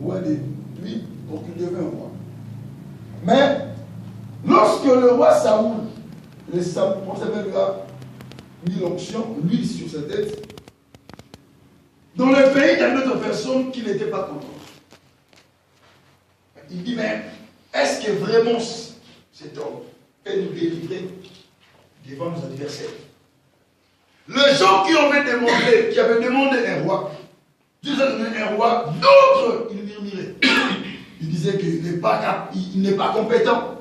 roi de lui, donc il devient un roi. Mais lorsque le roi Saoul, on s'appelle lui a mis l'onction, l'huile sur sa tête, dans le pays, il y a une autre personne qui n'était pas contente. Il dit, mais est-ce que vraiment cet homme peut nous délivrer devant nos adversaires? Les gens qui avaient demandé un roi, Dieu a donné un roi, d'autres, ils murmuraient. Ils disaient qu'il n'est pas compétent.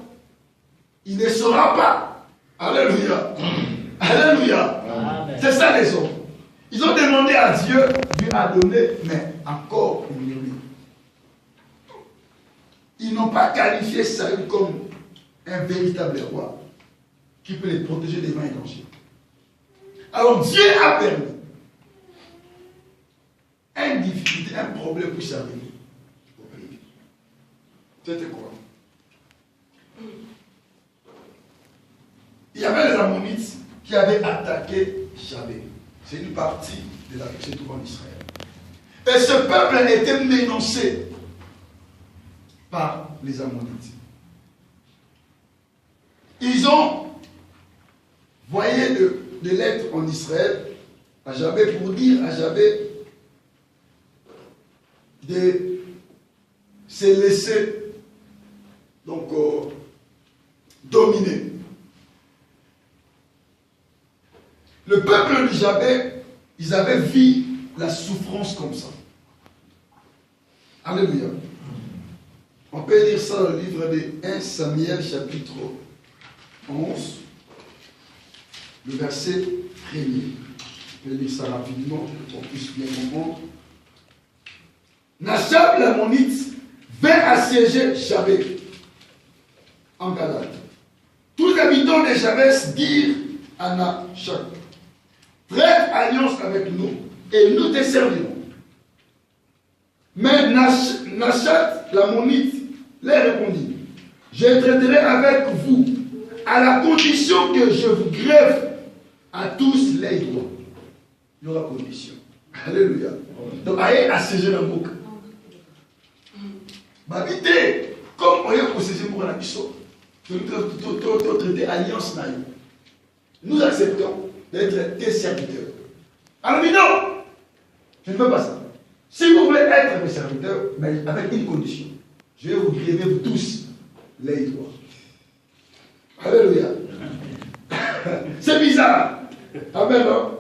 Il ne saura pas. Alléluia. Alléluia. C'est ça les hommes. Ils ont demandé à Dieu, Dieu a donné, mais encore ils murmurent. Ils n'ont pas qualifié Saül comme un véritable roi qui peut les protéger des mains étrangères. Alors Dieu a permis une difficulté, un problème puisse arriver au pays. C'était quoi? Il y avait les Ammonites qui avaient attaqué Jabé. C'est une partie de la qui se trouve en Israël. Et ce peuple a été menacé par les Ammonites. Ils ont envoyé des lettres en Israël à Jabé pour dire à Jabé de se laisser donc dominer. Le peuple de Jabé, ils avaient vu la souffrance comme ça. Alléluia. On peut lire ça dans le livre de 1 Samuel chapitre 11, le verset 1er. Je vais lire ça rapidement pour qu'on puisse bien comprendre. Nachab l'Ammonite vint assiéger Jabé en Galade. Tous les habitants de Jabès dirent à Nachab, traite alliance avec nous et nous te servirons. Mais Nachab l'Ammonite leur répondit, je traiterai avec vous à la condition que je vous grève à tous les droits. Il y aura condition. Alléluia. Donc, allez assiéger la boucle. Babité, comme on est possédé pour la mission, traiter alliance. Nous acceptons d'être tes serviteurs. Alors, mais non, je ne veux pas ça. Si vous voulez être mes serviteurs, mais avec une condition, je vais vous grèver vous tous les droits. Alléluia. C'est bizarre. Amen. Non?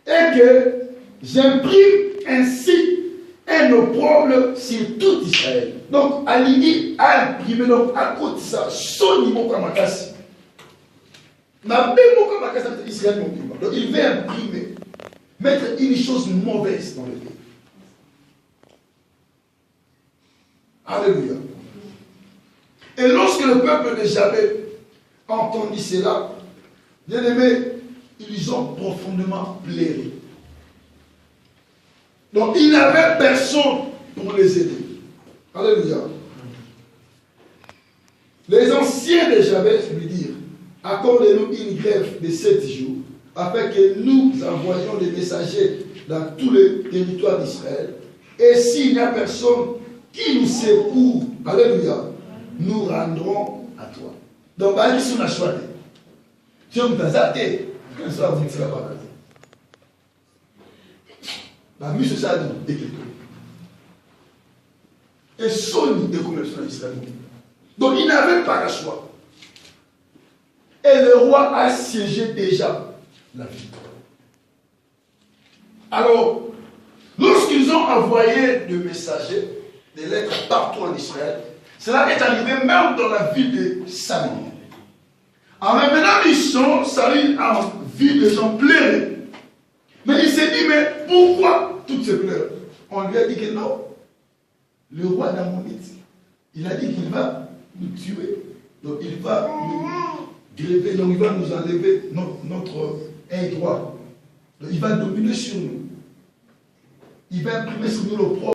Et que j'imprime ainsi un opprobre sur tout Israël. Donc, Alidi a imprimé, donc, à côté de ça, son niveau comme Makassi. Ma même mot comme Makassi, c'est Israël non plus. Donc, il veut imprimer, mettre une chose mauvaise dans le pays. Alléluia. Et lorsque le peuple de Jabé entendit cela, bien aimés, ils ont profondément pleuré. Donc il n'avait personne pour les aider. Alléluia. Les anciens de Jabé lui dirent, accordez-nous une grève de 7 jours, afin que nous envoyions des messagers dans tous les territoires d'Israël. Et s'il n'y a personne qui nous secourt, alléluia, nous rendrons à toi. Donc, il y a un choix. Tu me fais ça, quand ça vous ne sera pas la mise de ça est quelque chose. Et son de commerçants israéliens. Donc, il n'avait pas le choix. Et le roi a siégé déjà la ville. Alors, lorsqu'ils ont envoyé des messagers, des lettres partout en Israël, cela est arrivé même dans la ville de Samarie. En revenant mission, Saül a vu des gens pleurer. Mais il s'est dit, mais pourquoi toutes ces pleurs? On lui a dit que non. Le roi d'Ammonite, il a dit qu'il va nous tuer. Donc il va nous gréver, donc il va nous enlever notre droit. Donc il va dominer sur nous. Il va imprimer sur nous le propre.